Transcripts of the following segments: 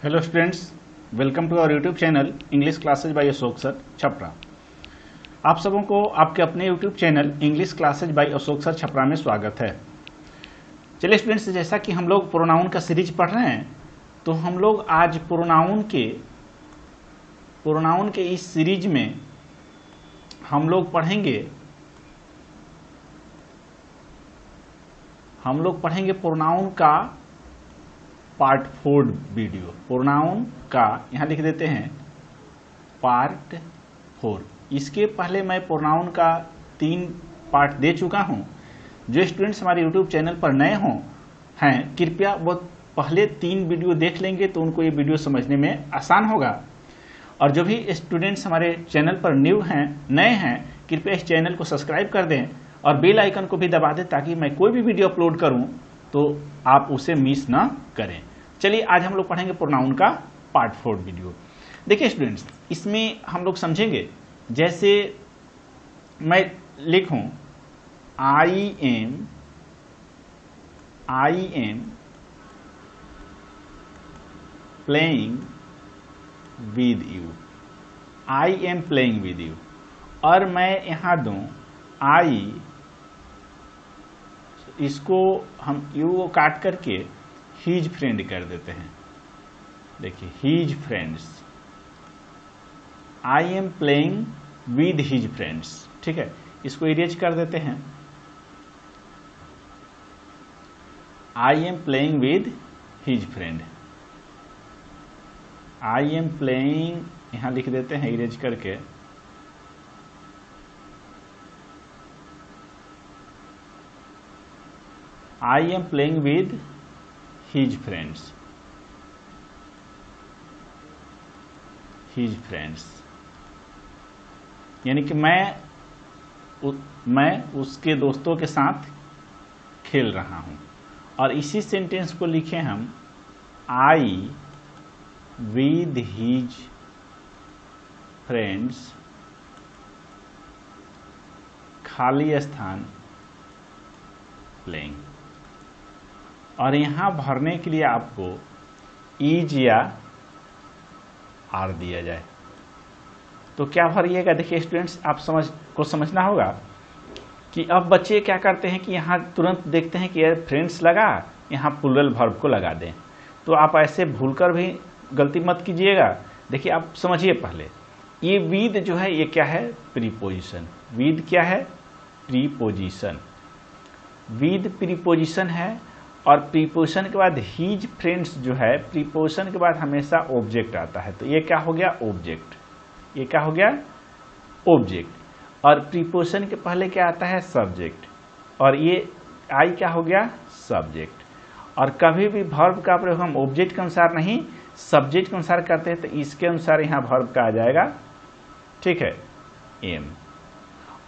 Hello students, welcome to our YouTube channel English classes by Ashok sir Chhapra. आप सबों को आपके अपने YouTube channel English classes by Ashok sir Chhapra में स्वागत है। चलिए स्टूडेंट्स, जैसा कि हम लोग प्रोनाउन का सीरीज पढ़ रहे हैं, तो हम लोग आज प्रोनाउन के इस सीरीज में हम लोग पढ़ेंगे प्रोनाउन का पार्ट 4 वीडियो। प्रोनाउन का यहाँ लिख देते हैं पार्ट 4। इसके पहले मैं प्रोनाउन का 3 पार्ट दे चुका हूँ। जो स्टूडेंट्स हमारे यूट्यूब चैनल पर नए हैं, कृपया वो पहले 3 वीडियो देख लेंगे तो उनको ये वीडियो समझने में आसान होगा। और जो भी स्टूडेंट्स हमारे चैनल पर नए हैं, कृपया इस चैनल को सब्सक्राइब कर दें और बेल आइकन को भी दबा दें ताकि मैं कोई भी वीडियो अपलोड करूं तो आप उसे मिस ना करें। चलिए आज हम लोग पढ़ेंगे प्रोनाउन का पार्ट 4 वीडियो। देखिए स्टूडेंट्स, इसमें हम लोग समझेंगे, जैसे मैं लिखूं आई am playing with you. I am playing with you, और मैं यहां दूं आई, इसको हम यू को काट करके हीज फ्रेंड कर देते हैं। देखिए his friends, I am playing with his friends. ठीक है, इसको इरेज कर देते हैं। I am playing with his friend, I am playing यहां लिख देते हैं इरेज करके। I am playing with his friends, यानी कि मैं उसके दोस्तों के साथ खेल रहा हूं। और इसी सेंटेंस को लिखे हम आई विद हीज फ्रेंड्स, खाली स्थान प्लेइंग। और यहां भरने के लिए आपको ईज या आर दिया जाए तो क्या भरिएगा। देखिए स्टूडेंट्स, आप समझना होगा कि अब बच्चे क्या करते हैं कि यहां तुरंत देखते हैं कि यार फ्रेंड्स लगा, यहां प्लूरल वर्ब को लगा दें। तो आप ऐसे भूलकर भी गलती मत कीजिएगा। देखिए आप समझिए, पहले ये विद जो है ये क्या है, प्रीपोजिशन। विद क्या है, प्रीपोजिशन। विद प्रीपोजिशन है, और प्रीपोजिशन के बाद हीज फ्रेंड्स जो है, प्रीपोजिशन के बाद हमेशा ऑब्जेक्ट आता है। तो ये क्या हो गया, ऑब्जेक्ट। ये क्या हो गया, ऑब्जेक्ट। और प्रीपोजिशन के पहले क्या आता है, सब्जेक्ट। और ये आई क्या हो गया, सब्जेक्ट। और कभी भी वर्ब का प्रयोग हम ऑब्जेक्ट के अनुसार नहीं, सब्जेक्ट के अनुसार करते हैं, तो इसके अनुसार यहाँ वर्ब का आ जाएगा। ठीक है, एम।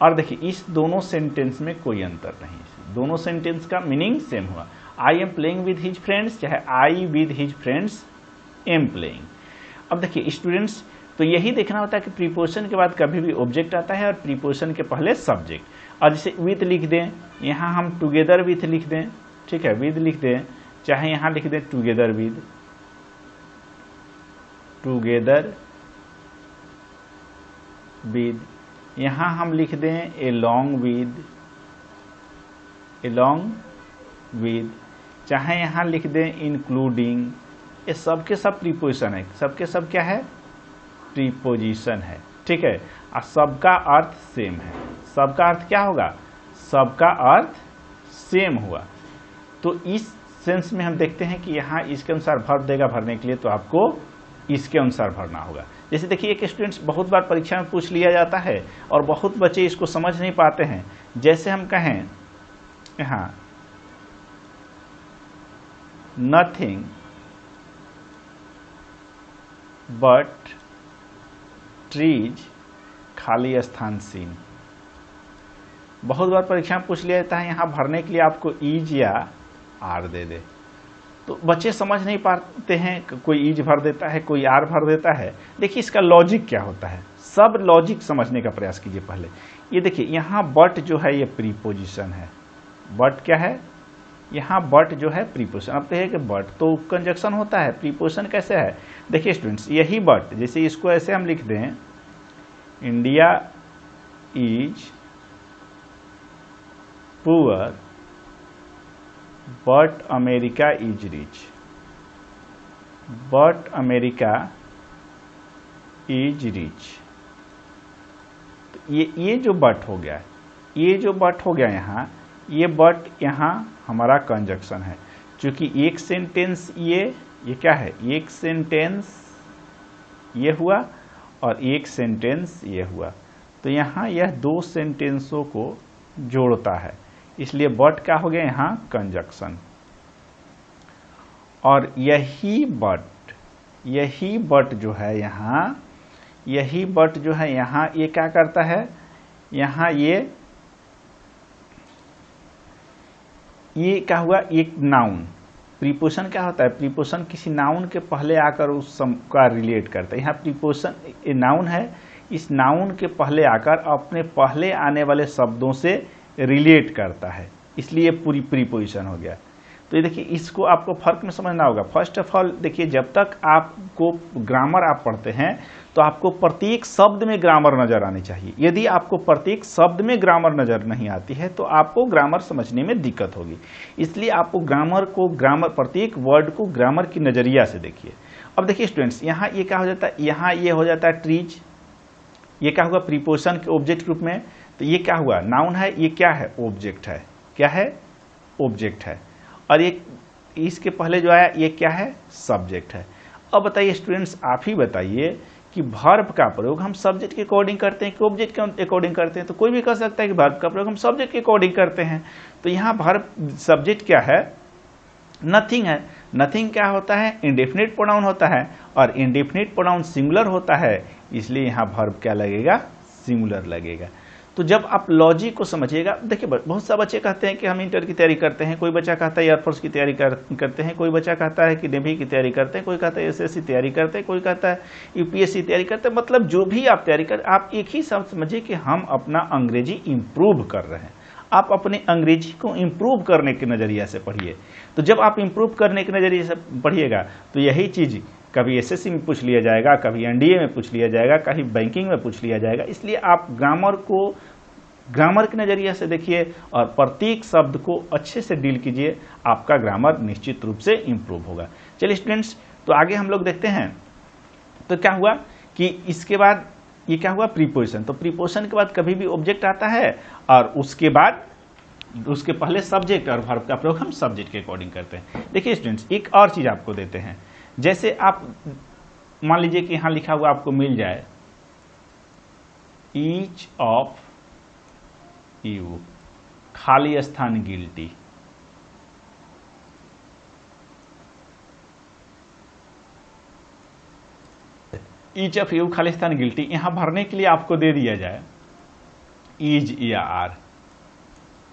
और देखिए इस दोनों सेंटेंस में कोई अंतर नहीं, दोनों सेंटेंस का मीनिंग सेम हुआ। I am playing with his friends, चाहे I with his friends am playing. अब देखिए स्टूडेंट्स, तो यही देखना होता है कि प्रीपोजिशन के बाद कभी भी ऑब्जेक्ट आता है और प्रीपोजिशन के पहले सब्जेक्ट। और जैसे विद लिख दें, यहाँ हम टुगेदर विथ लिख दें। ठीक है, विद लिख दें, चाहे यहाँ लिख दें टुगेदर विद, टुगेदर विद। यहाँ हम लिख दें एलोंग विद, चाहे यहाँ लिख दें इंक्लूडिंग। ये सबके सब प्रीपोजिशन है, सबके सब क्या है, प्रीपोजिशन है। ठीक है, और सबका अर्थ सेम है। सबका अर्थ क्या होगा, सबका अर्थ सेम हुआ। तो इस सेंस में हम देखते हैं कि यहाँ इसके अनुसार वर्ब देगा भरने के लिए, तो आपको इसके अनुसार भरना होगा। जैसे देखिए एक स्टूडेंट्स बहुत बार परीक्षा में पूछ लिया जाता है और बहुत बच्चे इसको समझ नहीं पाते हैं। जैसे हम कहें यहाँ नथिंग बट ट्रीज, खाली स्थान सीन। बहुत बार परीक्षा में पूछ लिया जाता है, यहाँ भरने के लिए आपको ईज या आर दे दे, तो बच्चे समझ नहीं पाते हैं। कोई ईज भर देता है, कोई आर भर देता है। देखिए इसका लॉजिक क्या होता है, सब लॉजिक समझने का प्रयास कीजिए पहले। ये देखिए यहाँ बट जो है ये प्रीपोजिशन है। बट क्या है, यहाँ बट जो है प्रीपोजिशन। अब कहिए कि बट तो कंजक्शन होता है, प्रीपोजिशन कैसे है? देखिए स्टूडेंट्स, यही बट, जैसे इसको ऐसे हम लिख दें, India is poor but America is rich, but America is rich. तो ये जो बट हो गया, ये जो बट हो गया यहाँ, ये बट यहाँ हमारा कंजक्शन है। क्योंकि एक सेंटेंस ये क्या है, एक सेंटेंस ये हुआ और एक सेंटेंस ये हुआ, तो यहाँ यह दो सेंटेंसों को जोड़ता है, इसलिए बट क्या हो गया यहाँ कंजक्शन। और यही बट जो है यहाँ, यही बट जो है यहाँ ये क्या करता है, यहाँ ये क्या हुआ, एक नाउन। प्रीपोजिशन क्या होता है, प्रीपोजिशन किसी नाउन के पहले आकर उस का रिलेट करता है। यहाँ प्रीपोजिशन नाउन है, इस नाउन के पहले आकर अपने पहले आने वाले शब्दों से रिलेट करता है, इसलिए पूरी प्रीपोजिशन हो गया। तो ये देखिए, इसको आपको फर्क में समझना होगा। फर्स्ट ऑफ ऑल देखिए, जब तक आपको ग्रामर आप पढ़ते हैं तो आपको प्रत्येक शब्द में ग्रामर नजर आनी चाहिए। यदि आपको प्रत्येक शब्द में ग्रामर नजर नहीं आती है तो आपको ग्रामर समझने में दिक्कत होगी। इसलिए आपको ग्रामर प्रत्येक वर्ड को ग्रामर की नजरिया से देखिए। अब देखिए स्टूडेंट्स, यहाँ ये क्या हो जाता है, यहाँ ये हो जाता है ट्रीज, ये क्या हुआ प्रीपोजिशन के ऑब्जेक्ट रूप में। तो ये क्या हुआ, नाउन है, ये क्या है, ऑब्जेक्ट है। क्या है, ऑब्जेक्ट है। और ये इसके पहले जो आया ये क्या है, सब्जेक्ट है। अब बताइए स्टूडेंट्स, आप ही बताइए कि वर्ब का प्रयोग हम सब्जेक्ट के अकॉर्डिंग करते हैं कि ऑब्जेक्ट के अकॉर्डिंग करते हैं? तो कोई भी कह सकता है कि वर्ब का प्रयोग हम सब्जेक्ट के अकॉर्डिंग करते हैं। तो यहाँ वर्ब सब्जेक्ट क्या है, नथिंग है। नथिंग क्या होता है, इंडेफिनिट प्रोनाउन होता है, और इंडेफिनिट प्रोनाउन सिंगुलर होता है, इसलिए यहाँ वर्ब क्या लगेगा, सिंगुलर लगेगा। तो जब आप लॉजिक को समझिएगा, देखिए बहुत सा बच्चे कहते हैं कि हम इंटर की तैयारी करते हैं, कोई बच्चा कहता है एयरफोर्स की तैयारी करते हैं, कोई बच्चा कहता है कि नेवी की तैयारी करते हैं, कोई कहता है एसएससी तैयारी करते हैं, कोई कहता है यूपीएससी तैयारी करते हैं। मतलब जो भी आप तैयारी कर, आप एक ही शब्द समझिए कि हम अपना अंग्रेजी इंप्रूव कर रहे हैं। आप अपने अंग्रेजी को इंप्रूव करने के नजरिए से पढ़िए। तो जब आप इंप्रूव करने के नजरिए से पढ़िएगा तो यही चीज कभी एसएससी में पूछ लिया जाएगा, कभी एनडीए में पूछ लिया जाएगा, कभी बैंकिंग में पूछ लिया जाएगा। इसलिए आप ग्रामर को ग्रामर के नजरिए से देखिए और प्रत्येक शब्द को अच्छे से डील कीजिए, आपका ग्रामर निश्चित रूप से इंप्रूव होगा। चलिए स्टूडेंट्स, तो आगे हम लोग देखते हैं। तो क्या हुआ कि इसके बाद ये क्या हुआ, प्रीपोजिशन। तो प्रीपोजिशन के बाद कभी भी ऑब्जेक्ट आता है और उसके बाद उसके पहले सब्जेक्ट, और वर्ब का प्रयोग हम सब्जेक्ट के अकॉर्डिंग करते हैं। देखिए स्टूडेंट्स, एक और चीज आपको देते हैं। जैसे आप मान लीजिए कि यहां लिखा हुआ आपको मिल जाए, ईच ऑफ यू खाली स्थान गिल्टी। ईच ऑफ यू खाली स्थान गिल्टी, यहां भरने के लिए आपको दे दिया जाए इज या आर।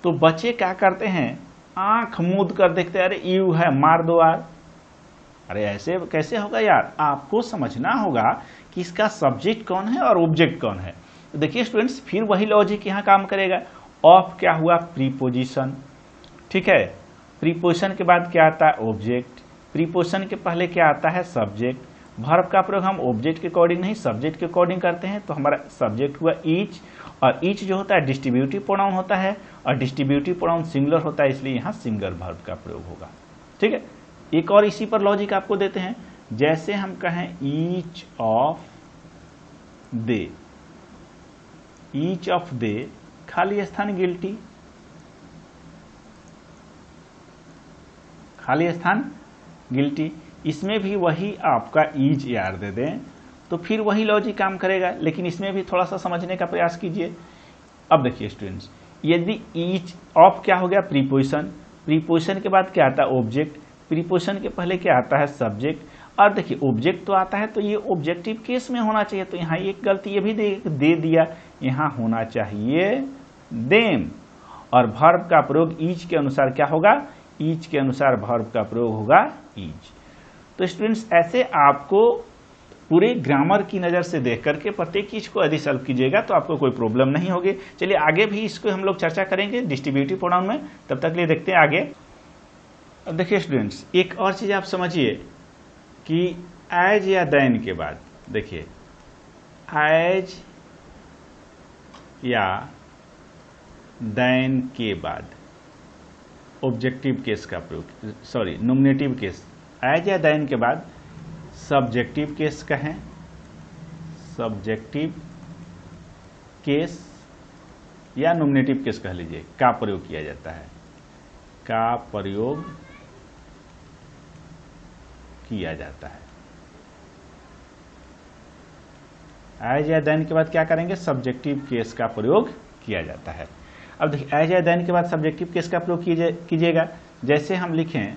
तो बच्चे क्या करते हैं, आंख मूंद कर देखते हैं, अरे यू है मार दो आर। अरे ऐसे कैसे होगा यार, आपको समझना होगा कि इसका सब्जेक्ट कौन है और ऑब्जेक्ट कौन है। तो देखिए स्टूडेंट्स, फिर वही लॉजिक यहां काम करेगा। ऑफ क्या हुआ, प्रीपोजिशन, ठीक है। प्रीपोजिशन के बाद क्या आता है, ऑब्जेक्ट। प्रीपोजिशन के पहले क्या आता है, सब्जेक्ट। वर्ब का प्रयोग हम ऑब्जेक्ट के अकॉर्डिंग नहीं सब्जेक्ट के अकॉर्डिंग करते हैं। तो हमारा सब्जेक्ट हुआ ईच, और ईच जो होता है डिस्ट्रीब्यूटिव प्रोनाउन होता है, और डिस्ट्रीब्यूटिव प्रोनाउन सिंगुलर होता है, इसलिए यहाँ सिंगुलर वर्ब का प्रयोग होगा। ठीक है। एक और इसी पर लॉजिक आपको देते हैं। जैसे हम कहें each of they, each of they खाली स्थान गिल्टी, खाली स्थान गिल्टी। इसमें भी वही आपका ईज यार दे दें तो फिर वही लॉजिक काम करेगा, लेकिन इसमें भी थोड़ा सा समझने का प्रयास कीजिए। अब देखिए स्टूडेंट्स, यदि ईच ऑफ क्या हो गया, प्रीपोजिशन। प्रीपोजिशन के बाद क्या आता है, ऑब्जेक्ट। प्रीपोजिशन के पहले क्या आता है, सब्जेक्ट। और देखिए ऑब्जेक्ट तो आता है तो ये ऑब्जेक्टिव केस में होना चाहिए, तो यहाँ एक गलती ये भी दे दिया, यहाँ होना चाहिए देम। और वर्ब का प्रयोग ईच के अनुसार क्या होगा, ईच के अनुसार वर्ब का प्रयोग होगा ईच। तो स्टूडेंट्स, ऐसे आपको पूरे ग्रामर की नज़र से देख करके प्रत्येक चीज को यदि सॉल्व कीजिएगा तो आपको कोई प्रॉब्लम नहीं होगी। चलिए आगे भी इसको हम लोग चर्चा करेंगे डिस्ट्रीब्यूटिव प्रोनाउन में, तब तक लिए देखते हैं आगे। अब देखिए स्टूडेंट्स, एक और चीज आप समझिए कि एज या देन के बाद, देखिए एज या देन के बाद ऑब्जेक्टिव केस का प्रयोग, सॉरी नॉमिनेटिव केस, एज या देन के बाद सब्जेक्टिव केस कहें, सब्जेक्टिव केस या नॉमिनेटिव केस कह लीजिए, का प्रयोग किया जाता है, का प्रयोग किया जाता है। एज या देन के बाद क्या करेंगे, सब्जेक्टिव केस का प्रयोग किया जाता है। अब देखिए एज या देन के बाद सब्जेक्टिव केस का प्रयोग कीजिएगा, जैसे हम लिखें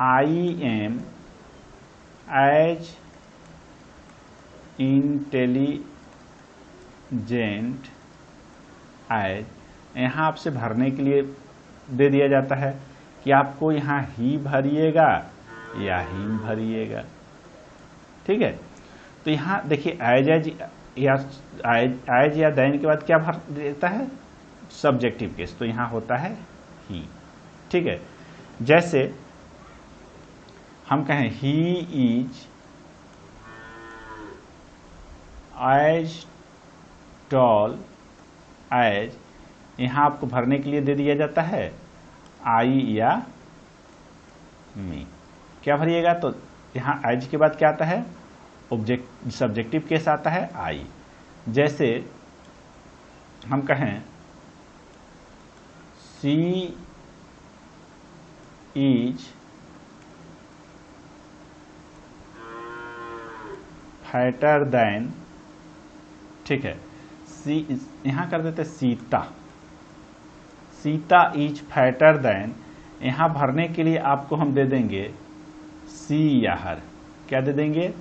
I am as intelligent as, यहां आपसे भरने के लिए दे दिया जाता है कि आपको यहां ही भरिएगा या हिम भरिएगा, ठीक है। तो यहां देखिए एज या देन के बाद क्या भर देता है, सब्जेक्टिव केस, तो यहां होता है ही, ठीक है। जैसे हम कहें he is as tall as, यहां आपको भरने के लिए दे दिया जाता है आई या मी, क्या भरिएगा, तो यहां एज के बाद क्या आता है, सब्जेक्टिव केस आता है आई। जैसे हम कहें सी इज फैटर देन, ठीक है, सी यहां कर देते Sita, Sita is fatter than, यहां भरने के लिए आपको हम दे देंगे सी या हर, क्या दे देंगे,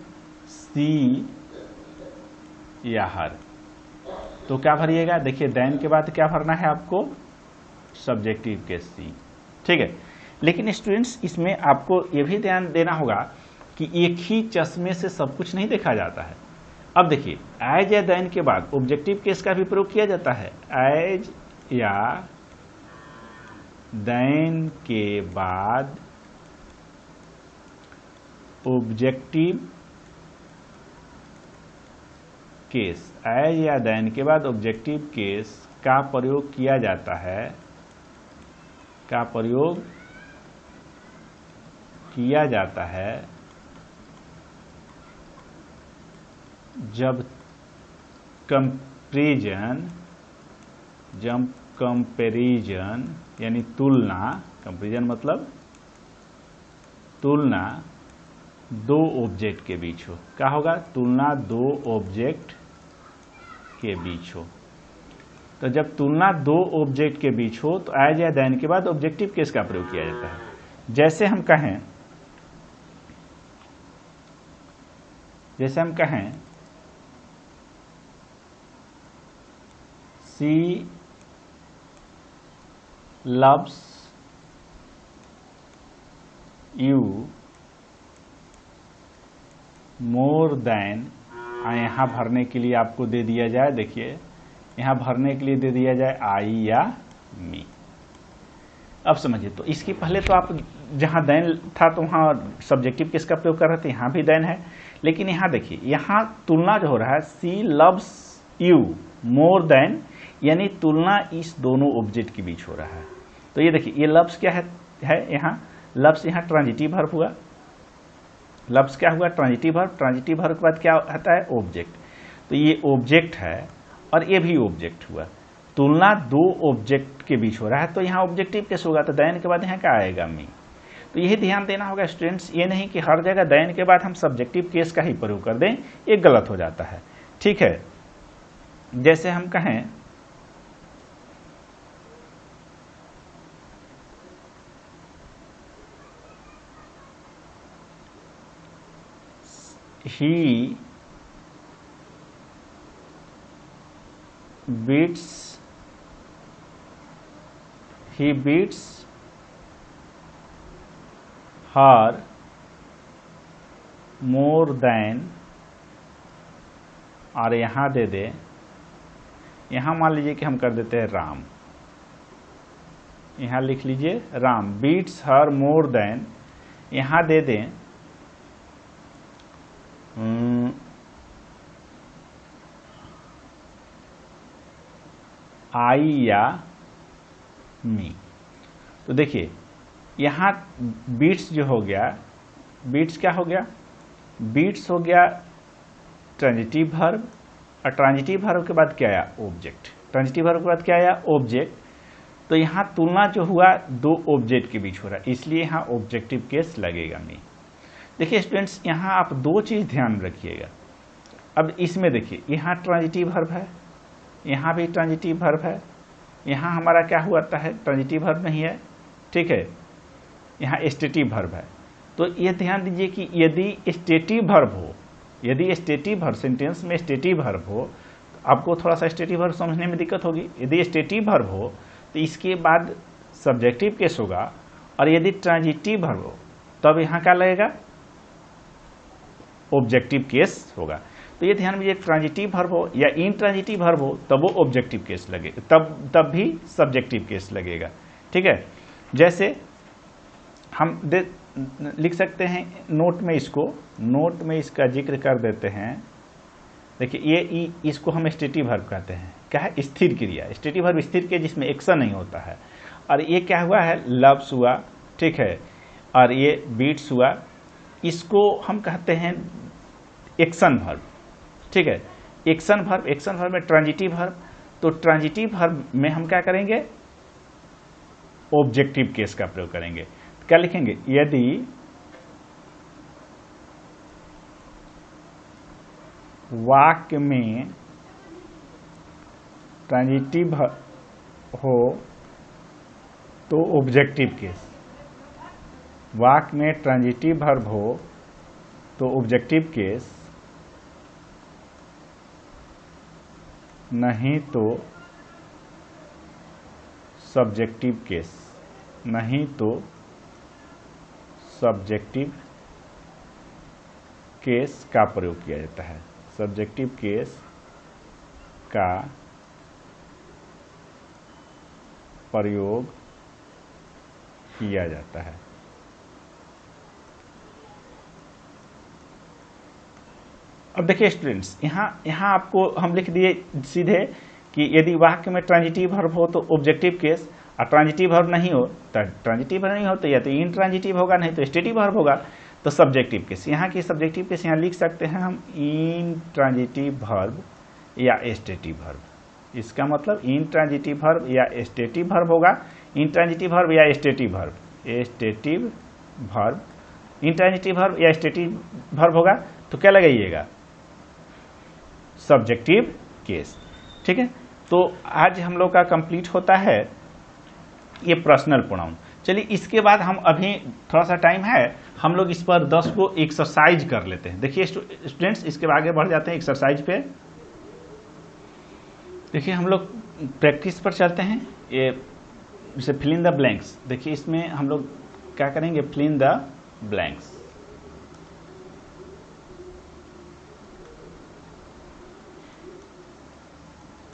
सी या हर। तो क्या भरिएगा, देखिए देन के बाद क्या भरना है आपको, सब्जेक्टिव केस सी, ठीक है। लेकिन स्टूडेंट्स इसमें आपको यह भी ध्यान देना होगा कि एक ही चश्मे से सब कुछ नहीं देखा जाता है। अब देखिए एज या देन के बाद ऑब्जेक्टिव केस का भी प्रयोग किया जाता है, एज या देन के बाद ऑब्जेक्टिव केस, एज या देन के बाद ऑब्जेक्टिव केस का प्रयोग किया जाता है, का प्रयोग किया जाता है जब कंपैरिजन यानी तुलना, कंपैरिजन मतलब तुलना दो ऑब्जेक्ट के बीच हो, क्या होगा, तुलना दो ऑब्जेक्ट के बीच हो। तो जब तुलना दो ऑब्जेक्ट के बीच हो तो एज या देन के बाद ऑब्जेक्टिव केस का प्रयोग किया जाता है। जैसे हम कहें सी लव्स यू मोर देन, यहां भरने के लिए आपको दे दिया जाए, देखिए यहां भरने के लिए दे दिया जाए आई या मी। अब समझिए, तो इसके पहले तो आप जहां देन था तो वहां सब्जेक्टिव केस का प्रयोग कर रहे थे, यहां भी देन है, लेकिन यहां देखिए यहां तुलना जो हो रहा है सी लव्स यू मोर देन, यानी तुलना इस दोनों ऑब्जेक्ट के बीच हो रहा है। तो ये देखिए ये लव्स क्या है यहां लव्स, यहां ट्रांजिटिव वर्ब हुआ, लव्स क्या हुआ, ट्रांजिटिव वर्ब, ट्रांजिटिव वर्ब के बाद क्या आता है, ऑब्जेक्ट। तो ये ऑब्जेक्ट है और ये भी ऑब्जेक्ट हुआ, तुलना दो ऑब्जेक्ट के बीच हो रहा है, तो यहाँ ऑब्जेक्टिव केस होगा, तो देन के बाद यहाँ क्या आएगा, मी। तो यही ध्यान देना होगा स्टूडेंट्स, ये नहीं कि हर जगह देन के बाद हम सब्जेक्टिव केस का ही प्रयोग कर दें, ये गलत हो जाता है, ठीक है। जैसे हम कहें he beats her more than, और यहां दे दे, यहां मान लीजिए कि हम कर देते हैं राम, यहाँ लिख लीजिए राम बीट्स हर मोर देन, यहाँ दे दें आई या मी। तो देखिए यहाँ बीट्स जो हो गया, बीट्स क्या हो गया, बीट्स हो गया ट्रांजिटिव वर्ब, और ट्रांजिटिव वर्ब के बाद क्या आया, ऑब्जेक्ट। ट्रांजिटिव वर्ब के बाद क्या आया, ऑब्जेक्ट। तो यहाँ तुलना जो हुआ दो ऑब्जेक्ट के बीच हो रहा है, इसलिए यहाँ ऑब्जेक्टिव केस लगेगा मी। देखिए स्टूडेंट्स यहाँ आप दो चीज ध्यान रखिएगा। अब इसमें देखिए यहाँ ट्रांजिटिव वर्ब है, यहाँ भी ट्रांजिटिव वर्ब है, यहाँ हमारा क्या हुआ है, ट्रांजिटिव वर्ब नहीं है, ठीक है, यहाँ स्टेटिव वर्ब है। तो ये ध्यान दीजिए कि यदि स्टेटिव वर्ब हो, यदि स्टेटिव वर्ब सेंटेंस में स्टेटिव वर्ब हो, तो आपको थोड़ा सा स्टेटिव वर्ब समझने में दिक्कत होगी। यदि स्टेटिव वर्ब हो तो इसके बाद सब्जेक्टिव केस होगा, और यदि ट्रांजिटिव वर्ब हो तब यहाँ क्या लगेगा, ऑब्जेक्टिव केस होगा। तो ये ध्यान में, ट्रांजिटिव वर्ब हो या इनट्रांजिटिव वर्ब हो तब वो ऑब्जेक्टिव केस लगेगा, तब भी सब्जेक्टिव केस लगेगा, ठीक है। जैसे हम लिख सकते हैं नोट में, इसको नोट में इसका जिक्र कर देते हैं। देखिए ये इसको हम स्टेटिव वर्ब कहते हैं, क्या है, स्थिर क्रिया। स्टेटिव वर्ब स्थिर क्रिया जिसमें एक्शन नहीं होता है। और ये क्या हुआ है, लव्स हुआ, ठीक है, और ये बीट्स हुआ, इसको हम कहते हैं एक्शन वर्ब, ठीक है। एक्शन वर्ब में ट्रांजिटिव वर्ब, तो ट्रांजिटिव वर्ब में हम क्या करेंगे, ऑब्जेक्टिव केस का प्रयोग करेंगे। क्या लिखेंगे, यदि वाक्य में ट्रांजिटिव हो तो ऑब्जेक्टिव केस, वाक्य में ट्रांजिटिव वर्ब हो तो ऑब्जेक्टिव केस, नहीं तो सब्जेक्टिव केस, नहीं तो सब्जेक्टिव केस का प्रयोग किया जाता है, सब्जेक्टिव केस का प्रयोग किया जाता है। अब देखिए स्टूडेंट्स, यहाँ आपको हम लिख दिए सीधे कि यदि वाक्य में ट्रांजिटिव वर्ब हो तो ऑब्जेक्टिव केस, और ट्रांजिटिव वर्ब नहीं हो तो ट्रांजिटिव वर्ब नहीं हो तो या तो इनट्रांजिटिव होगा, नहीं तो स्टेटिव वर्ब होगा, तो सब्जेक्टिव केस। यहाँ की सब्जेक्टिव केस यहाँ लिख सकते हैं हम इनट्रांजिटिव वर्ब या स्टेटिव वर्ब। इसका मतलब इनट्रांजिटिव वर्ब या स्टेटिव वर्ब होगा, इनट्रांजिटिव वर्ब या stative verb, stative verb, intransitive verb या स्टेटिव वर्ब होगा तो क्या लगाइएगा, सब्जेक्टिव केस, ठीक है। तो आज हम लोग का कंप्लीट होता है ये पर्सनल प्रोनाउन। चलिए इसके बाद हम अभी थोड़ा सा टाइम है, हम लोग इस पर 10 को एक्सरसाइज कर लेते हैं। देखिए स्टूडेंट्स, इसके आगे बढ़ जाते हैं एक्सरसाइज पे। देखिए हम लोग प्रैक्टिस पर चलते हैं। ये जैसे फिल इन द ब्लैंक्स, देखिए इसमें हम लोग क्या करेंगे, fill in the blanks.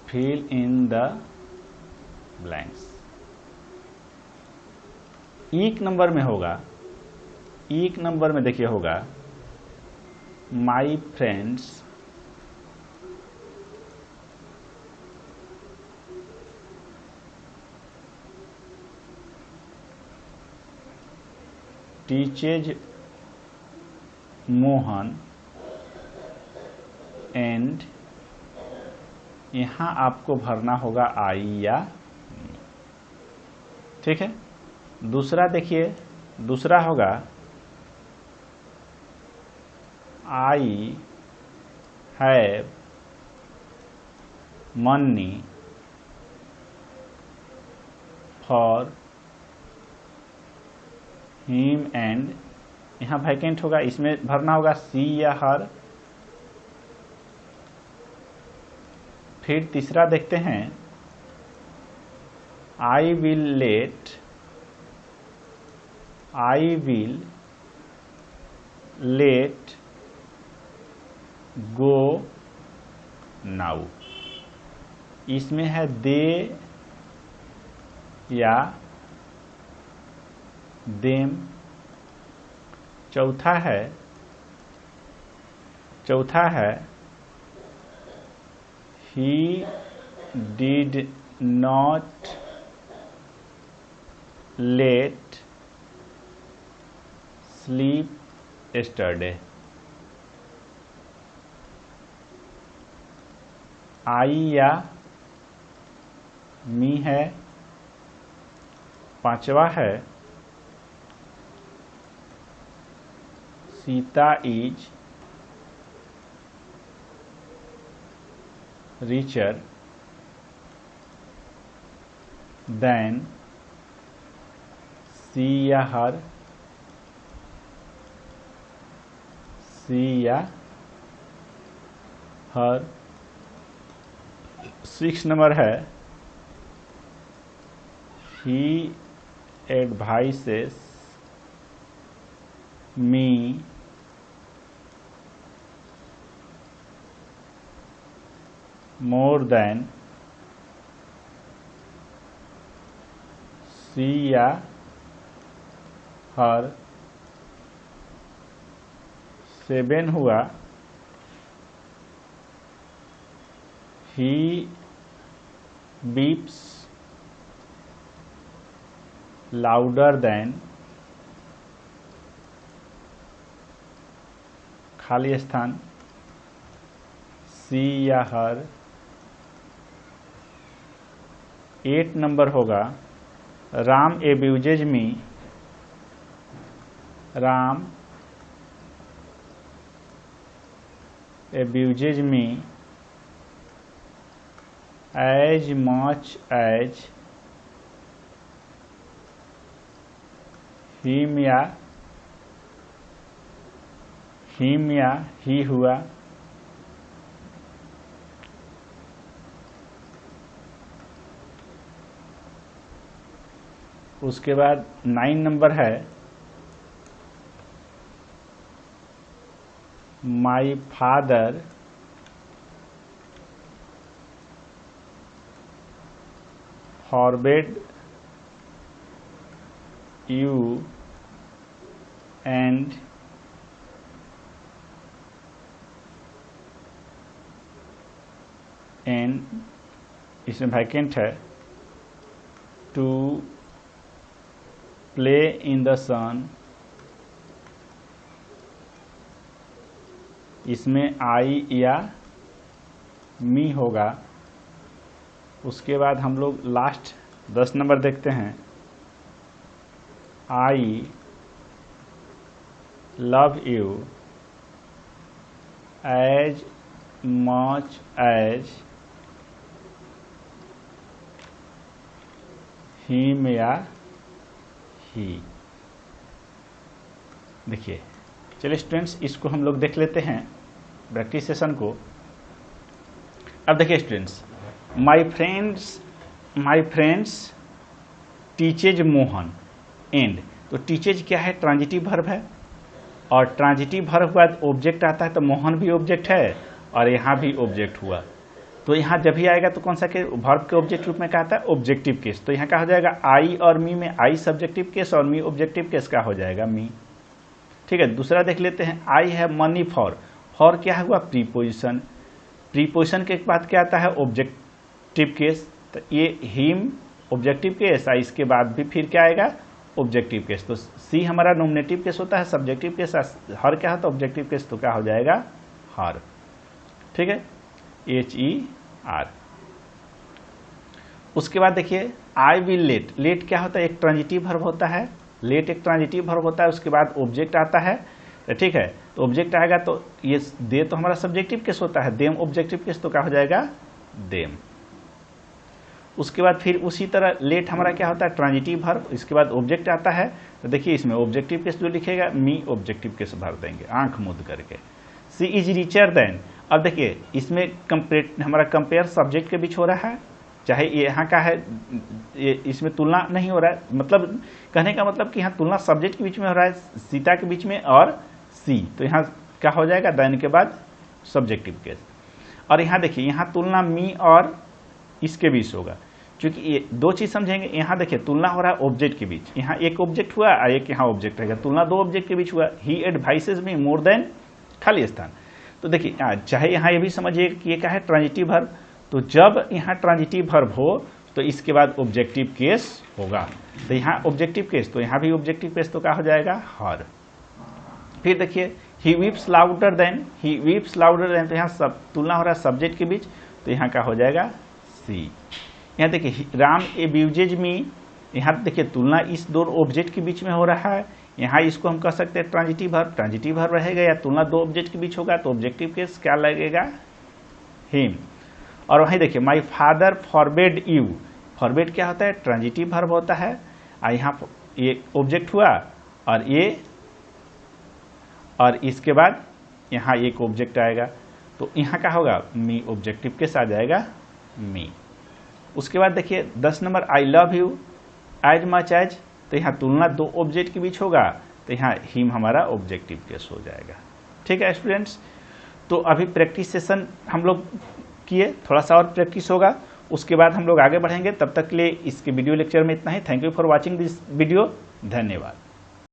Fill in the blanks. एक नंबर में होगा, एक नंबर में देखिए होगा my friends teaches Mohan and, यहां आपको भरना होगा आई या, ठीक है। दूसरा देखिए, दूसरा होगा I have money for him and, यहाँ वैकेंट होगा, इसमें भरना होगा सी या हर। फिर तीसरा देखते हैं I will let go now, इसमें है दे या देम। चौथा है he did not let sleep yesterday. I या मी है। पांचवा है Sita is richer than she या her। सिक्स नंबर है he advises me more than she या her। सेवन हुआ he beeps louder than। खाली स्थान she या her। 8 नंबर होगा Ram abuses me. Ram abuses me as much as him या ही हुआ। उसके बाद 9 नंबर है my father forbade you and इसमें वैकेंट है to play in the sun. इसमें आई या मी होगा। उसके बाद हम लोग लास्ट 10 नंबर देखते हैं I love you as much as him या ही। देखिए चलिए स्टूडेंट्स इसको हम लोग देख लेते हैं प्रैक्टिस सेशन को। अब देखिए students my friends teaches Mohan and. तो टीचेज क्या है? ट्रांजिटिव वर्ब है और ट्रांजिटिव वर्ब के बाद ऑब्जेक्ट आता है तो मोहन भी ऑब्जेक्ट है और यहाँ भी ऑब्जेक्ट हुआ। तो यहाँ जब भी आएगा तो कौन सा के वर्ब के ऑब्जेक्ट रूप में क्या आता है? Objective case. तो यहाँ क्या हो जाएगा? आई और मी में आई सब्जेक्टिव केस और मी ऑब्जेक्टिव केस का हो जाएगा मी। ठीक है, दूसरा देख लेते हैं आई है मनी फॉर। फॉर क्या हुआ? प्रीपोजिशन। प्रीपोजिशन के बाद क्या आता है? Objective case. तो ये हिम ऑब्जेक्टिव केस, इसके बाद भी फिर क्या आएगा? Objective case. तो सी हमारा नॉमिनेटिव केस होता है, सब्जेक्टिव केस। हर क्या होता है? Objective case. तो क्या हो जाएगा? हर। ठीक है, HER। उसके बाद देखिए आई विल लेट। लेट क्या होता है? एक ट्रांजिटिव वर्ब होता है। लेट एक ट्रांजिटिव वर्ब होता है, उसके बाद ऑब्जेक्ट आता है। ठीक है, तो ऑब्जेक्ट आएगा तो ये दे तो हमारा सब्जेक्टिव केस होता है, देम ऑब्जेक्टिव केस। तो क्या हो जाएगा? देम। उसके बाद फिर उसी तरह लेट हमारा क्या होता है? Transitive verb. इसके बाद ऑब्जेक्ट आता है तो देखिए इसमें ऑब्जेक्टिव केस जो लिखेगा मी ऑब्जेक्टिव केस भर देंगे आंख मूंद करके। सी इज रिचर देन। अब देखिए इसमें हमारा कंपेयर सब्जेक्ट के बीच हो रहा है, चाहे यहाँ का है, इसमें तुलना नहीं हो रहा है। मतलब कहने का मतलब कि यहाँ तुलना सब्जेक्ट के बीच में हो रहा है, सीता के बीच में और सी। तो यहाँ क्या हो जाएगा? देन के बाद सब्जेक्टिव केस। और यहाँ देखिए यहाँ तुलना मी और इसके बीच होगा। क्योंकि ये दो चीज समझेंगे। यहाँ देखिए तुलना हो रहा है ऑब्जेक्ट के बीच, यहाँ एक ऑब्जेक्ट हुआ और एक यहाँ ऑब्जेक्ट रहेगा, तुलना दो ऑब्जेक्ट के बीच हुआ। ही एडवाइसेस मी मोर देन खाली स्थान। तो देखिए चाहे यहाँ ये भी समझिए कि ये क्या है, ट्रांजिटिव वर्ब। तो जब यहाँ ट्रांजिटिव वर्ब हो तो इसके बाद ऑब्जेक्टिव केस होगा। तो यहाँ ऑब्जेक्टिव केस, तो यहाँ भी ऑब्जेक्टिव केस, तो क्या हो जाएगा, हर। फिर देखिए ही वीप्स लाउडर देन, ही वीप्स लाउडर देन, तो यहाँ सब तुलना हो रहा है सब्जेक्ट के बीच, तो यहाँ क्या हो जाएगा, सी। यहाँ देखिए राम एब्यूजेज मी, यहाँ देखिए तुलना इस दो ऑब्जेक्ट के बीच में हो रहा है। यहाँ इसको हम कह सकते हैं ट्रांजिटिव वर्ब रहेगा, या तुलना दो ऑब्जेक्ट के बीच होगा तो ऑब्जेक्टिव केस क्या लगेगा, हिम। और वहीं देखिए माई फादर फॉरबेड यू, फॉरबेड क्या होता है, ट्रांजिटिव वर्ब होता है। यहाँ ये ऑब्जेक्ट हुआ और इसके बाद यहाँ एक ऑब्जेक्ट आएगा, तो यहाँ क्या होगा, मी, ऑब्जेक्टिव केस आ जाएगा मी। उसके बाद देखिए 10 number I love you as much as, तो यहाँ तुलना दो ऑब्जेक्ट के बीच होगा, तो यहाँ हिम हमारा ऑब्जेक्टिव केस हो जाएगा। ठीक है स्टूडेंट्स, तो अभी प्रैक्टिस सेशन हम लोग किए, थोड़ा सा और प्रैक्टिस होगा, उसके बाद हम लोग आगे बढ़ेंगे। तब तक के लिए इसके वीडियो लेक्चर में इतना ही। Thank you for watching this video, धन्यवाद।